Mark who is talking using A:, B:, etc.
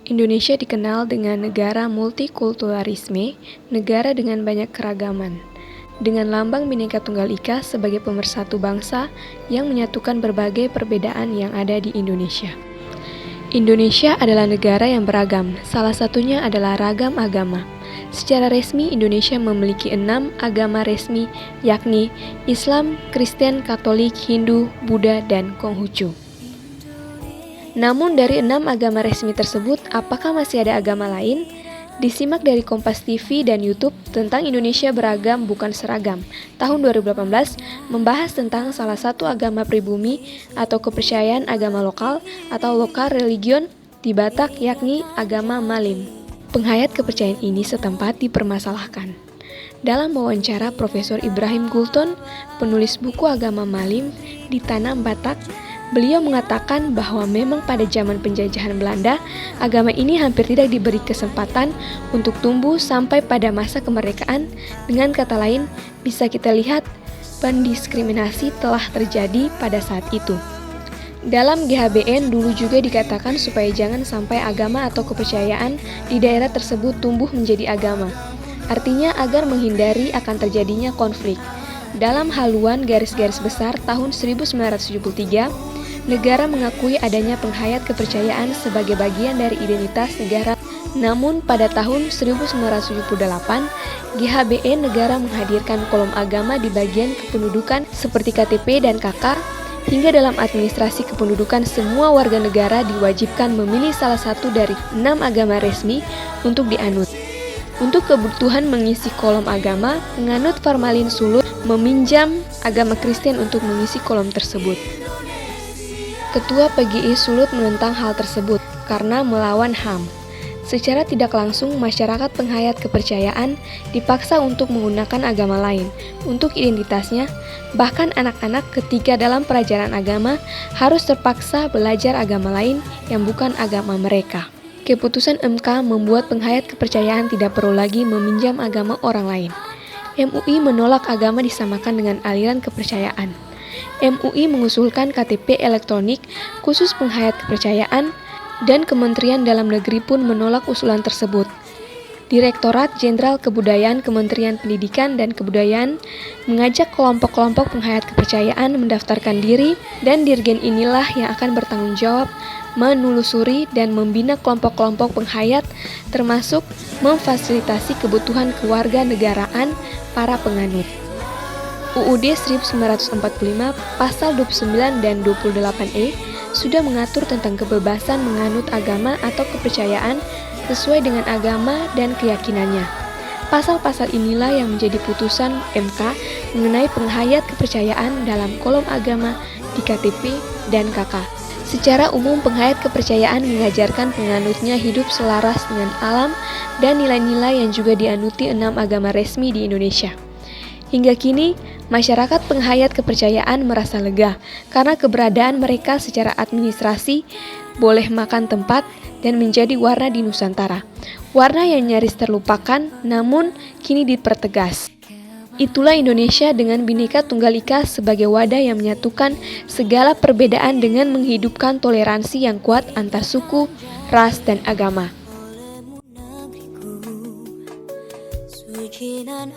A: Indonesia dikenal dengan negara multikulturalisme, negara dengan banyak keragaman, dengan lambang Bhinneka Tunggal Ika sebagai pemersatu bangsa yang menyatukan berbagai perbedaan yang ada di Indonesia. Indonesia adalah negara yang beragam, salah satunya adalah ragam agama. Secara resmi, Indonesia memiliki 6 agama resmi, yakni Islam, Kristen, Katolik, Hindu, Buddha, dan Konghucu. Namun dari 6 agama resmi tersebut, apakah masih ada agama lain? Disimak dari Kompas TV dan YouTube tentang Indonesia Beragam Bukan Seragam, tahun 2018, membahas tentang salah satu agama pribumi atau kepercayaan agama lokal atau lokal religion di Batak, yakni agama Malim. Penghayat kepercayaan ini setempat dipermasalahkan. Dalam wawancara Profesor Ibrahim Gulton, penulis buku agama Malim di Tanah Batak, beliau mengatakan bahwa memang pada zaman penjajahan Belanda, agama ini hampir tidak diberi kesempatan untuk tumbuh sampai pada masa kemerdekaan. Dengan kata lain, bisa kita lihat pendiskriminasi telah terjadi pada saat itu. Dalam GHBN dulu juga dikatakan supaya jangan sampai agama atau kepercayaan di daerah tersebut tumbuh menjadi agama. Artinya agar menghindari akan terjadinya konflik. Dalam haluan garis-garis besar tahun 1973, negara mengakui adanya penghayat kepercayaan sebagai bagian dari identitas negara. Namun pada tahun 1978, GHBN negara menghadirkan kolom agama di bagian kependudukan seperti KTP dan KK, hingga dalam administrasi kependudukan semua warga negara diwajibkan memilih salah satu dari 6 agama resmi untuk dianut. Untuk kebutuhan mengisi kolom agama, penganut Formalin Sulut meminjam agama Kristen untuk mengisi kolom tersebut. Ketua PGI Sulut menentang hal tersebut karena melawan HAM. Secara tidak langsung, masyarakat penghayat kepercayaan dipaksa untuk menggunakan agama lain untuk identitasnya. Bahkan anak-anak ketika dalam pelajaran agama harus terpaksa belajar agama lain yang bukan agama mereka. Keputusan MK membuat penghayat kepercayaan tidak perlu lagi meminjam agama orang lain. MUI menolak agama disamakan dengan aliran kepercayaan. MUI mengusulkan KTP elektronik khusus penghayat kepercayaan, dan Kementerian Dalam Negeri pun menolak usulan tersebut. Direktorat Jenderal Kebudayaan Kementerian Pendidikan dan Kebudayaan mengajak kelompok-kelompok penghayat kepercayaan mendaftarkan diri, dan dirjen inilah yang akan bertanggung jawab menelusuri dan membina kelompok-kelompok penghayat, termasuk memfasilitasi kebutuhan kewarganegaraan para penganut. UUD 1945 pasal 29 dan 28E sudah mengatur tentang kebebasan menganut agama atau kepercayaan sesuai dengan agama dan keyakinannya. Pasal-pasal inilah yang menjadi putusan MK mengenai penghayat kepercayaan dalam kolom agama di KTP dan KK. Secara umum, penghayat kepercayaan mengajarkan penganutnya hidup selaras dengan alam dan nilai-nilai yang juga dianuti 6 agama resmi di Indonesia. Hingga kini, masyarakat penghayat kepercayaan merasa lega karena keberadaan mereka secara administrasi boleh makan tempat dan menjadi warna di Nusantara. Warna yang nyaris terlupakan namun kini dipertegas. Itulah Indonesia dengan Bhinneka Tunggal Ika sebagai wadah yang menyatukan segala perbedaan dengan menghidupkan toleransi yang kuat antar suku, ras, dan agama.
B: Suci nan